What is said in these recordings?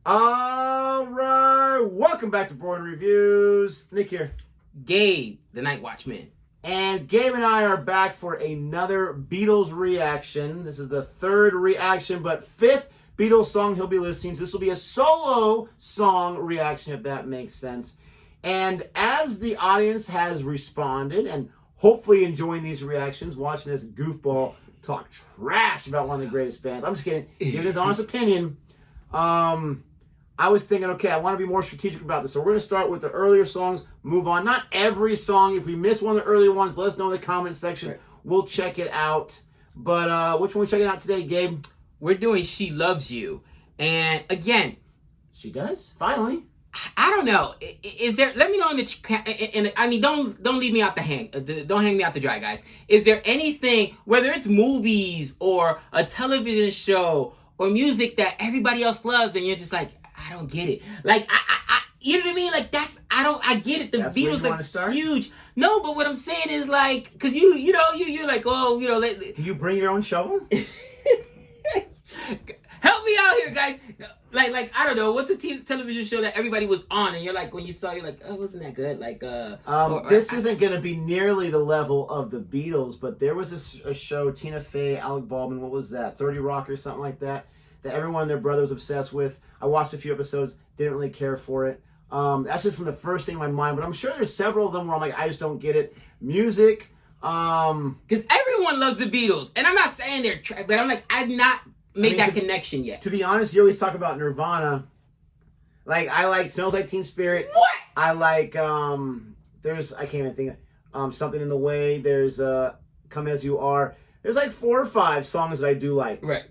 All right, welcome back to Boring Reviews. Nick here. Gabe, the Night Watchman. And Gabe and I are back for another Beatles reaction. This is the third reaction, but fifth Beatles song he'll be listening to. This will be a solo song reaction, if that makes sense. And as the audience has responded and hopefully enjoying these reactions, watching this goofball talk trash about one of the greatest bands. I'm just kidding. Give his honest opinion. I was thinking, okay, I want to be more strategic about this. So we're going to start with the earlier songs, move on. Not every song. If we miss one of the earlier ones, let us know in the comment section. Right. We'll check it out. But which one are we checking out today, Gabe? We're doing She Loves You. And again, she does? Finally. I don't know. Is there, let me know don't leave me out the hang. Don't hang me out to dry, guys. Is there anything, whether it's movies or a television show or music that everybody else loves and you're just like, I don't get it. Like, you know what I mean? Like, I get it. The Beatles are huge. No, but what I'm saying is like, because you're like, oh, do you bring your own shovel? Help me out here, guys. Like I don't know, what's a television show that everybody was on and you're like, when you saw, you're like, oh, wasn't that good? Like, this isn't going to be nearly the level of the Beatles, but there was a show, Tina Fey, Alec Baldwin, what was that, 30 Rock or something like that everyone and their brother was obsessed with. I watched a few episodes, didn't really care for it. That's just from the first thing in my mind, but I'm sure there's several of them where I'm like, I just don't get it. Music, because everyone loves the Beatles, and I'm not saying they're but I'm like, I've not made that connection yet. To be honest, you always talk about Nirvana. Like, I like Smells Like Teen Spirit. What? I like, there's, I can't even think of, Something in the Way. There's, Come As You Are. There's like 4 or 5 songs that I do like. Right.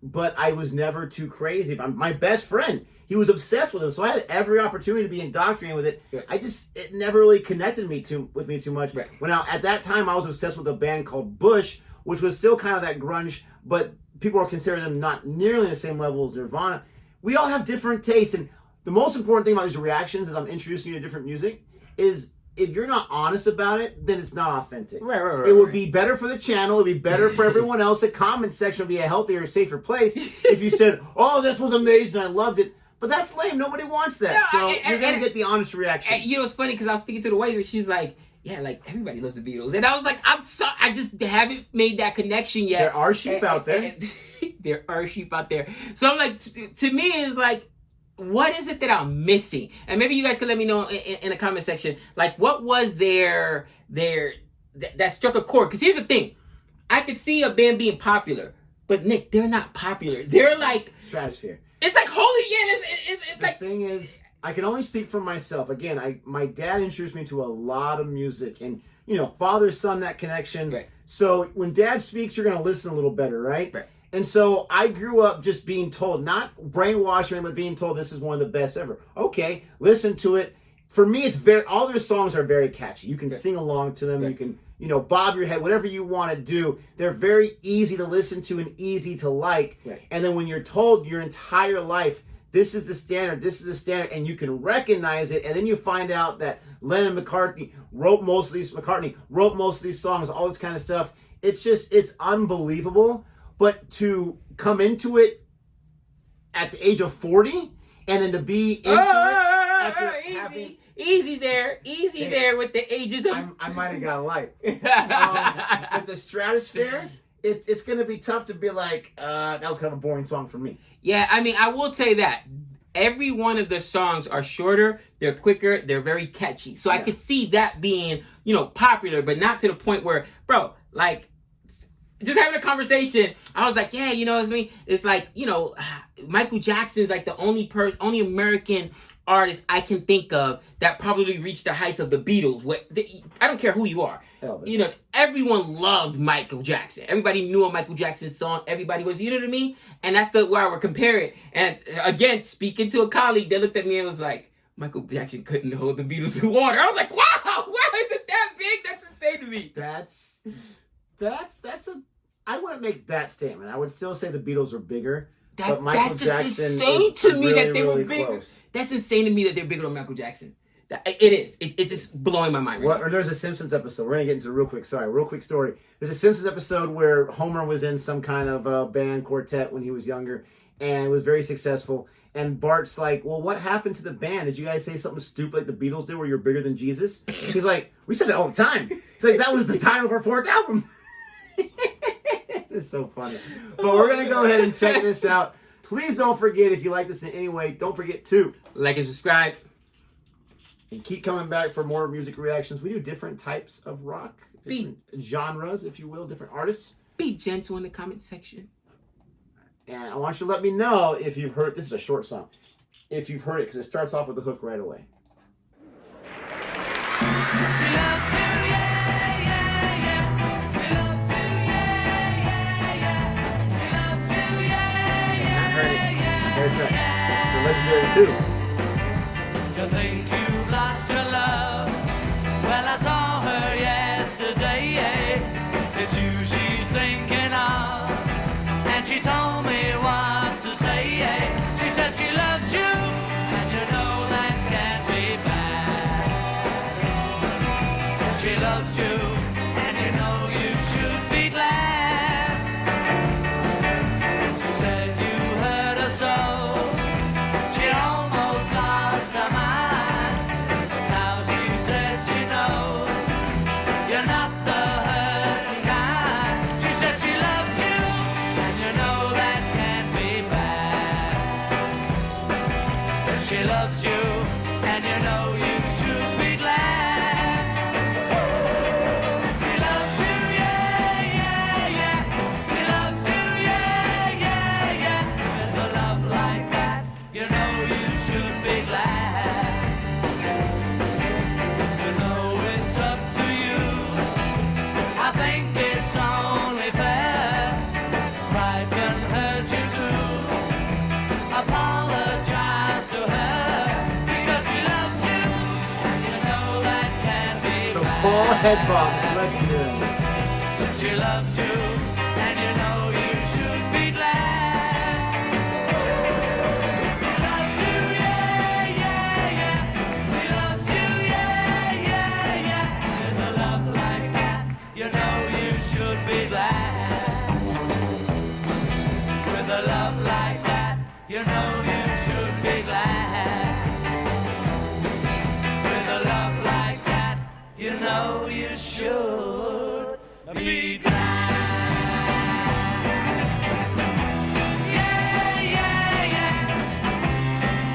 But I was never too crazy. My best friend, he was obsessed with them, so I had every opportunity to be indoctrinated with it. Yeah. It never really connected with me too much. Right. When at that time, I was obsessed with a band called Bush, which was still kind of that grunge, but people are considering them not nearly the same level as Nirvana. We all have different tastes, and the most important thing about these reactions as I'm introducing you to different music is if you're not honest about it, then it's not authentic. Right. It would be better for the channel. It would be better for everyone else. The comment section would be a healthier, safer place if you said, oh, this was amazing, I loved it. But that's lame. Nobody wants that. No, you're going to get the honest reaction. You know, it's funny because I was speaking to the waiter. She's like, yeah, like everybody loves the Beatles. And I was like, I'm sorry. I just haven't made that connection yet. There are sheep out there. There are sheep out there. So I'm like, to me, it's like, what is it that I'm missing? And maybe you guys can let me know in the comment section. Like, what was that struck a chord? Because here's the thing. I could see a band being popular. But, Nick, they're not popular. They're like... stratosphere. It's like, holy, yeah, it's like... The thing is, I can only speak for myself. Again, my dad introduced me to a lot of music. And, father, son, that connection. Right. So when dad speaks, you're going to listen a little better, right? Right. And so I grew up just being told, not brainwashing, but being told this is one of the best ever. Okay, listen to it. For me, it's all their songs are very catchy. You can sing along to them. Right. You can, bob your head, whatever you want to do. They're very easy to listen to and easy to like. Right. And then when you're told your entire life, this is the standard, and you can recognize it, and then you find out that Lennon and McCartney wrote most of these songs, all this kind of stuff. It's unbelievable. But to come into it at the age of 40 and then to be into it after having... Easy there with the ages of... I might have got a light. With the stratosphere, it's going to be tough to be like, that was kind of a boring song for me. Yeah, I mean, I will say that. Every one of the songs are shorter, they're quicker, they're very catchy. So I could see that being, popular, but not to the point where, bro, like... just having a conversation, I was like, yeah, what I mean? It's like, Michael Jackson's like the only American artist I can think of that probably reached the heights of the Beatles. I don't care who you are. Elvis. Everyone loved Michael Jackson. Everybody knew a Michael Jackson song. Everybody was, you know what I mean? And that's where I would compare it. And again, speaking to a colleague, they looked at me and was like, Michael Jackson couldn't hold the Beatles in water. I was like, wow, is it that big? That's insane to me. I wouldn't make that statement. I would still say the Beatles are bigger. But Michael Jackson insane to me really, that they were really bigger. Close. That's insane to me that they're bigger than Michael Jackson. It is. It's just blowing my mind. Or there's a Simpsons episode. We're going to get into real quick story. There's a Simpsons episode where Homer was in some kind of band quartet when he was younger and was very successful. And Bart's like, well, what happened to the band? Did you guys say something stupid like the Beatles did where you're bigger than Jesus? She's like, we said that all the time. It's like, that was the time of our fourth album. This is so funny. But we're going to go ahead and check this out. Please don't forget, if you like this in any way, don't forget to like and subscribe. And keep coming back for more music reactions. We do different types of rock, different genres, if you will, different artists. Be gentle in the comment section. And I want you to let me know if you've heard, this is a short song, if you've heard it, because it starts off with the hook right away. They're legendary too. You think you've lost your love? Well, I saw her yesterday. It's you she's thinking of, and she told me what to say. She said she loves you, and you know that can't be bad. She loves you, and you know you should be glad. She said you hurt her so. She almost lost her mind. Now she says she knows you're not the hurting kind. She says she loves you, and you know that can't be bad. She loves you, and you know you should be glad. She loves you, yeah, yeah, yeah. She loves you, yeah, yeah, yeah. With a love like that, you know you should be glad. You know it's up to you. I think it's only fair. Pride can hurt you too. Apologize to her, because she loves you, and you know that can be The bad. ball head bob is legendary. She loves you, and you know you should be glad. She loves you, yeah, yeah, yeah. She loves you, yeah, yeah, yeah. With a love like that, you know you should be glad. With a love like that, you know you should be glad. With a love like that, you know you should be glad. Yeah, yeah, yeah.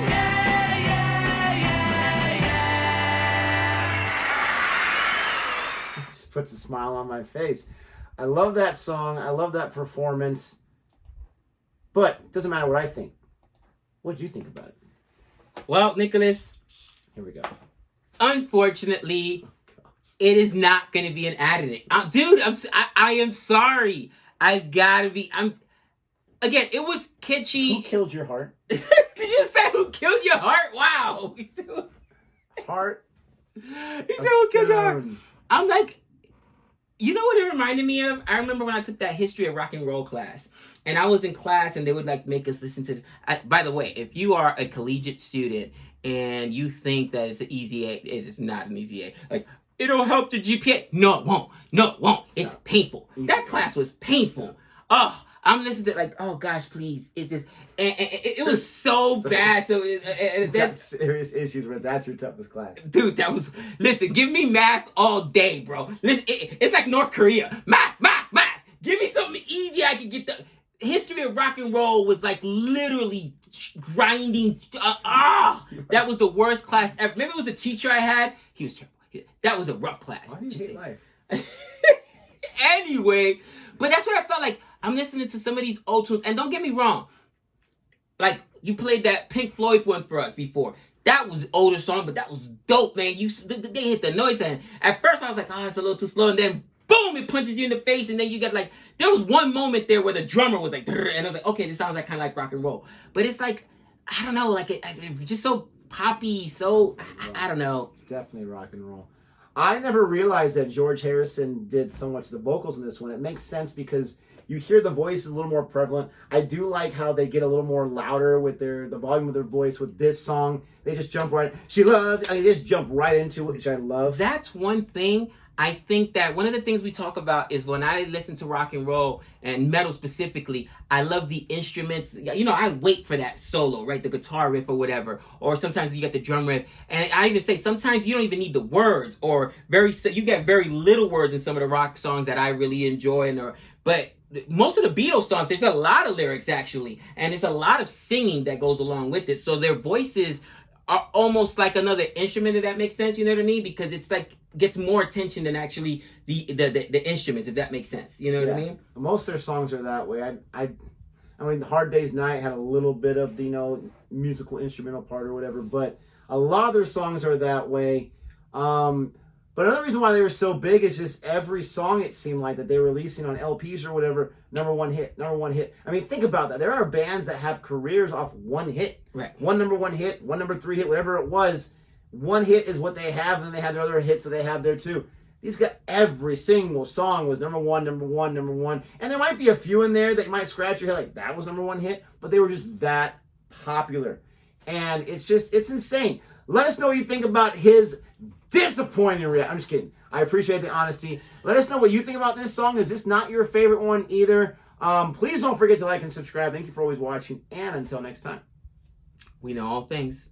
Yeah, yeah, yeah, yeah. This puts a smile on my face. I love that song. I love that performance. But it doesn't matter what I think. What did you think about it? Well, Nicholas, Here we go. unfortunately, it is not going to be an additive. Dude, I am sorry. I've got to be. Again, it was catchy. Who killed your heart? Did you say who killed your heart? Wow. He said Heart who killed your heart. stone. I'm like, you know what it reminded me of? I remember when I took that history of rock and roll class, and I was in class, and they would like make us listen to. By the way, if you are a collegiate student and you think that it's an easy A, it is not an easy A. Like, it'll help the GPA. No, it won't. No, it won't. It's Stop. painful. Easy. That class was painful. Oh, I'm listening to like, oh gosh, please. It just, and it was so bad. So That's that's. serious issues where that's your toughest class. Dude, that was... Listen, give me math all day, bro. Listen, it's like North Korea. Math, math, math. Give me something easy I can get the... History of rock and roll was like literally grinding... That was the worst class ever. Maybe it was a teacher I had. He was terrible. That was a rough class. Why do you Just hate saying. life? Anyway, but that's what I felt like. I'm listening to some of these old tunes, and don't get me wrong. Like, you played that Pink Floyd one for us before. That was an older song, but that was dope, man. They hit the noise, and at first I was like, oh, it's a little too slow, and then boom, it punches you in the face, and then you got like, there was one moment there where the drummer was like, and I was like, okay, this sounds like kind of like rock and roll. But it's like, I don't know, like it just so poppy, so, I don't know. It's definitely rock and roll. I never realized that George Harrison did so much of the vocals in this one. It makes sense because you hear the voice is a little more prevalent. I do like how they get a little more louder with the volume of their voice with this song. They just jump right. They just jump right into it, which I love. That's one thing I think that one of the things we talk about is when I listen to rock and roll and metal specifically, I love the instruments. You know, I wait for that solo, right? The guitar riff or whatever. Or sometimes you get the drum riff. And I even say sometimes you don't even need the words, or you get very little words in some of the rock songs that I really enjoy. But most of the Beatles songs, there's a lot of lyrics actually. And there's a lot of singing that goes along with it. So their voices are almost like another instrument, if that makes sense. You know what I mean? Because it's like gets more attention than actually the instruments, if that makes sense. You know what I mean? Most of their songs are that way. I mean, Hard Day's Night had a little bit of the, you know, musical instrumental part or whatever, but a lot of their songs are that way. But another reason why they were so big is just every song, it seemed like, that they were releasing on LPs or whatever, number one hit. I mean, think about that. There are bands that have careers off one hit. Right. One number one hit, one number three hit, whatever it was. One hit is what they have, and then they have their other hits that they have there too. These got every single song was number one. And there might be a few in there that you might scratch your head like, that was number one hit, but they were just that popular. And it's insane. Let us know what you think about his disappointing reaction. I'm just kidding. I appreciate the honesty. Let us know what you think about this song. Is this not your favorite one either? Please don't forget to like and subscribe. Thank you for always watching, and until next time. We know all things.